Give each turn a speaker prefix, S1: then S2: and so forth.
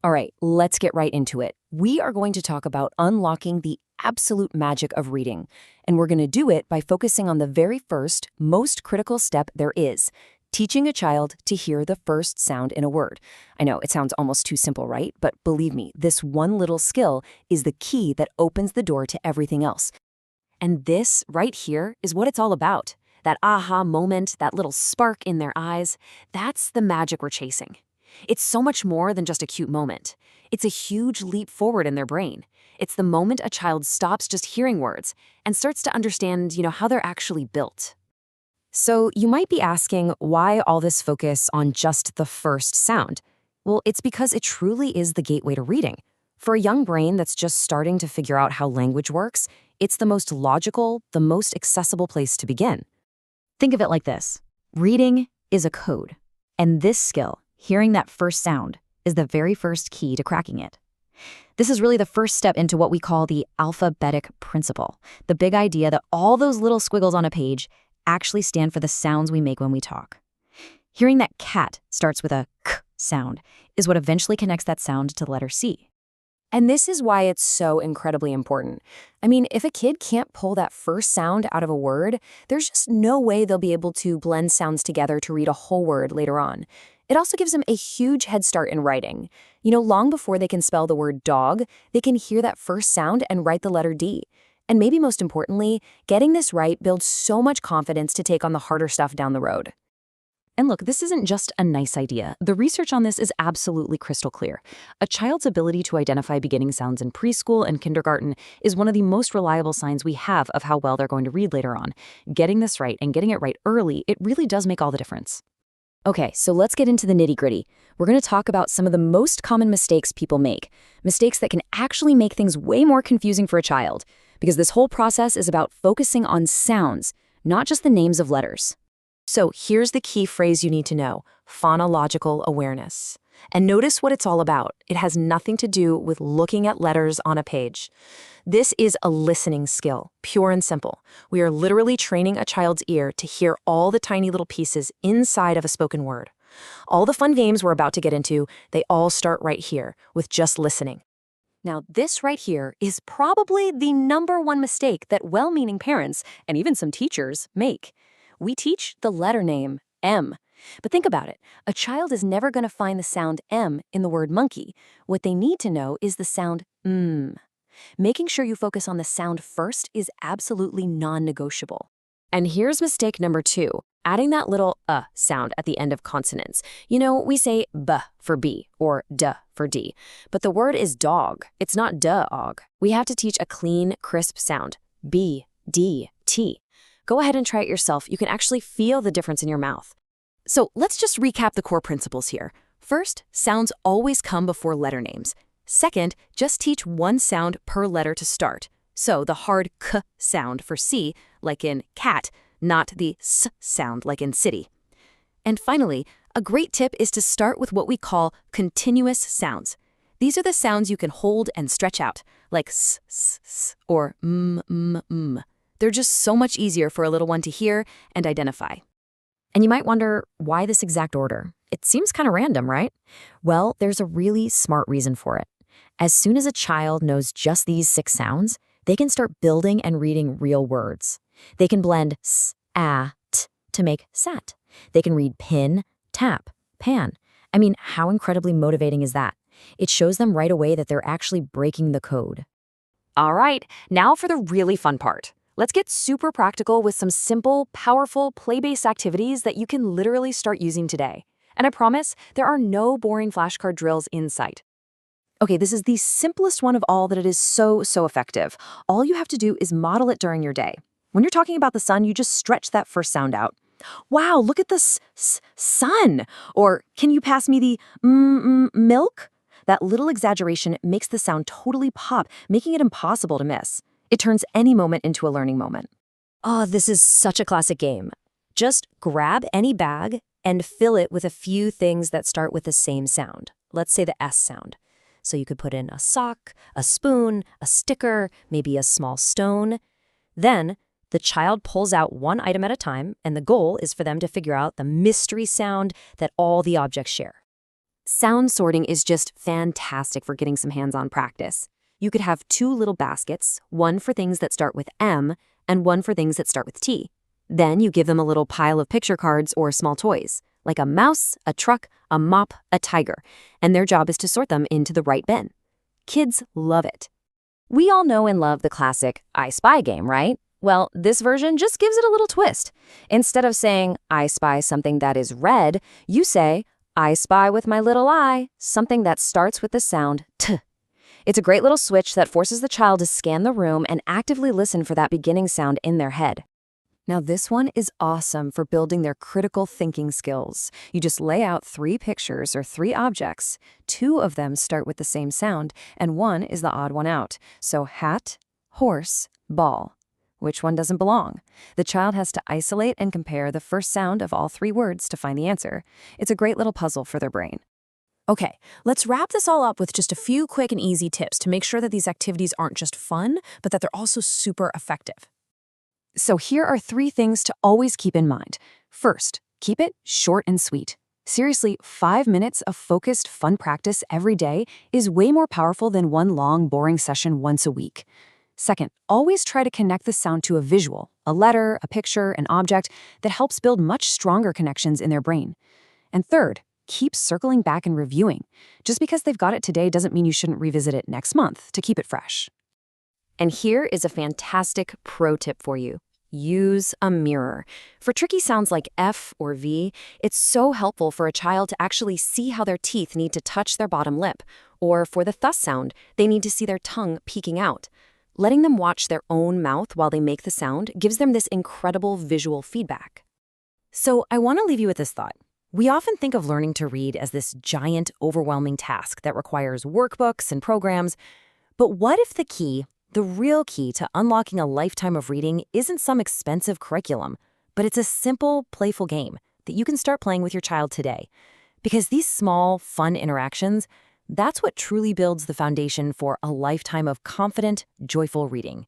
S1: All right, let's get right into it. We are going to talk about unlocking the absolute magic of reading, and we're going to do it by focusing on the very first, most critical step there is, teaching a child to hear the first sound in a word. I know it sounds almost too simple, right? But believe me, this one little skill is the key that opens the door to everything else. And this right here is what it's all about. That aha moment, that little spark in their eyes, that's the magic we're chasing. It's so much more than just a cute moment. It's a huge leap forward in their brain. It's the moment a child stops just hearing words and starts to understand, how they're actually built. So you might be asking, why all this focus on just the first sound? Well, it's because it truly is the gateway to reading. For a young brain that's just starting to figure out how language works, it's the most logical, the most accessible place to begin. Think of it like this. Reading is a code, and this skill, hearing that first sound, is the very first key to cracking it. This is really the first step into what we call the alphabetic principle, the big idea that all those little squiggles on a page actually stand for the sounds we make when we talk. Hearing that cat starts with a k sound is what eventually connects that sound to the letter C. And this is why it's so incredibly important. I mean, if a kid can't pull that first sound out of a word, there's just no way they'll be able to blend sounds together to read a whole word later on. It also gives them a huge head start in writing. Long before they can spell the word dog, they can hear that first sound and write the letter D. And maybe most importantly, getting this right builds so much confidence to take on the harder stuff down the road. And look, this isn't just a nice idea. The research on this is absolutely crystal clear. A child's ability to identify beginning sounds in preschool and kindergarten is one of the most reliable signs we have of how well they're going to read later on. Getting this right and getting it right early, it really does make all the difference. Okay, so let's get into the nitty-gritty. We're going to talk about some of the most common mistakes people make, mistakes that can actually make things way more confusing for a child, because this whole process is about focusing on sounds, not just the names of letters. So here's the key phrase you need to know: phonological awareness. And notice what it's all about. It has nothing to do with looking at letters on a page. This is a listening skill, pure and simple. We are literally training a child's ear to hear all the tiny little pieces inside of a spoken word. All the fun games we're about to get into, they all start right here, with just listening. Now, this right here is probably the #1 mistake that well-meaning parents, and even some teachers, make. We teach the letter name, M. But think about it. A child is never going to find the sound M in the word monkey. What they need to know is the sound M. Making sure you focus on the sound first is absolutely non-negotiable. And here's mistake number 2, adding that little sound at the end of consonants. We say b for B or d for D, but the word is dog. It's not dog. We have to teach a clean, crisp sound, B, D, T. Go ahead and try it yourself. You can actually feel the difference in your mouth. So let's just recap the core principles here. First, sounds always come before letter names. Second, just teach one sound per letter to start. So the hard k sound for C, like in cat, not the s sound like in city. And finally, a great tip is to start with what we call continuous sounds. These are the sounds you can hold and stretch out, like s, s, s or m. They're just so much easier for a little one to hear and identify. And you might wonder, why this exact order? It seems kind of random, right? Well, there's a really smart reason for it. As soon as a child knows just these 6 sounds, they can start building and reading real words. They can blend s, a, t to make sat. They can read pin, tap, pan. I mean, how incredibly motivating is that? It shows them right away that they're actually breaking the code. All right, now for the really fun part. Let's get super practical with some simple, powerful, play-based activities that you can literally start using today. And I promise, there are no boring flashcard drills in sight. Okay, this is the simplest one of all, that it is so effective. All you have to do is model it during your day. When you're talking about the sun, you just stretch that first sound out. Wow, look at the sun! Or, can you pass me the milk? That little exaggeration makes the sound totally pop, making it impossible to miss. It turns any moment into a learning moment. Oh, this is such a classic game. Just grab any bag and fill it with a few things that start with the same sound. Let's say the S sound. So you could put in a sock, a spoon, a sticker, maybe a small stone. Then the child pulls out one item at a time, and the goal is for them to figure out the mystery sound that all the objects share. Sound sorting is just fantastic for getting some hands-on practice. You could have two little baskets, one for things that start with M and one for things that start with T. Then you give them a little pile of picture cards or small toys, like a mouse, a truck, a mop, a tiger, and their job is to sort them into the right bin. Kids love it. We all know and love the classic I Spy game, right? Well, this version just gives it a little twist. Instead of saying, I spy something that is red, you say, I spy with my little eye something that starts with the sound T. It's a great little switch that forces the child to scan the room and actively listen for that beginning sound in their head. Now, this one is awesome for building their critical thinking skills. You just lay out 3 pictures or 3 objects. 2 of them start with the same sound, and 1 is the odd one out. So hat, horse, ball. Which one doesn't belong? The child has to isolate and compare the first sound of all 3 words to find the answer. It's a great little puzzle for their brain.
S2: Okay, let's wrap this all up with just a few quick and easy tips to make sure that these activities aren't just fun, but that they're also super effective.
S1: So here are 3 things to always keep in mind. First, keep it short and sweet. Seriously, 5 minutes of focused, fun practice every day is way more powerful than one long, boring session once a week. Second, always try to connect the sound to a visual, a letter, a picture, an object that helps build much stronger connections in their brain. And third, keep circling back and reviewing. Just because they've got it today doesn't mean you shouldn't revisit it next month to keep it fresh. And here is a fantastic pro tip for you. Use a mirror. For tricky sounds like F or V, it's so helpful for a child to actually see how their teeth need to touch their bottom lip. Or for the thus sound, they need to see their tongue peeking out. Letting them watch their own mouth while they make the sound gives them this incredible visual feedback.
S2: So I want to leave you with this thought. We often think of learning to read as this giant, overwhelming task that requires workbooks and programs. But what if the real key to unlocking a lifetime of reading isn't some expensive curriculum, but it's a simple, playful game that you can start playing with your child today? Because these small, fun interactions, that's what truly builds the foundation for a lifetime of confident, joyful reading.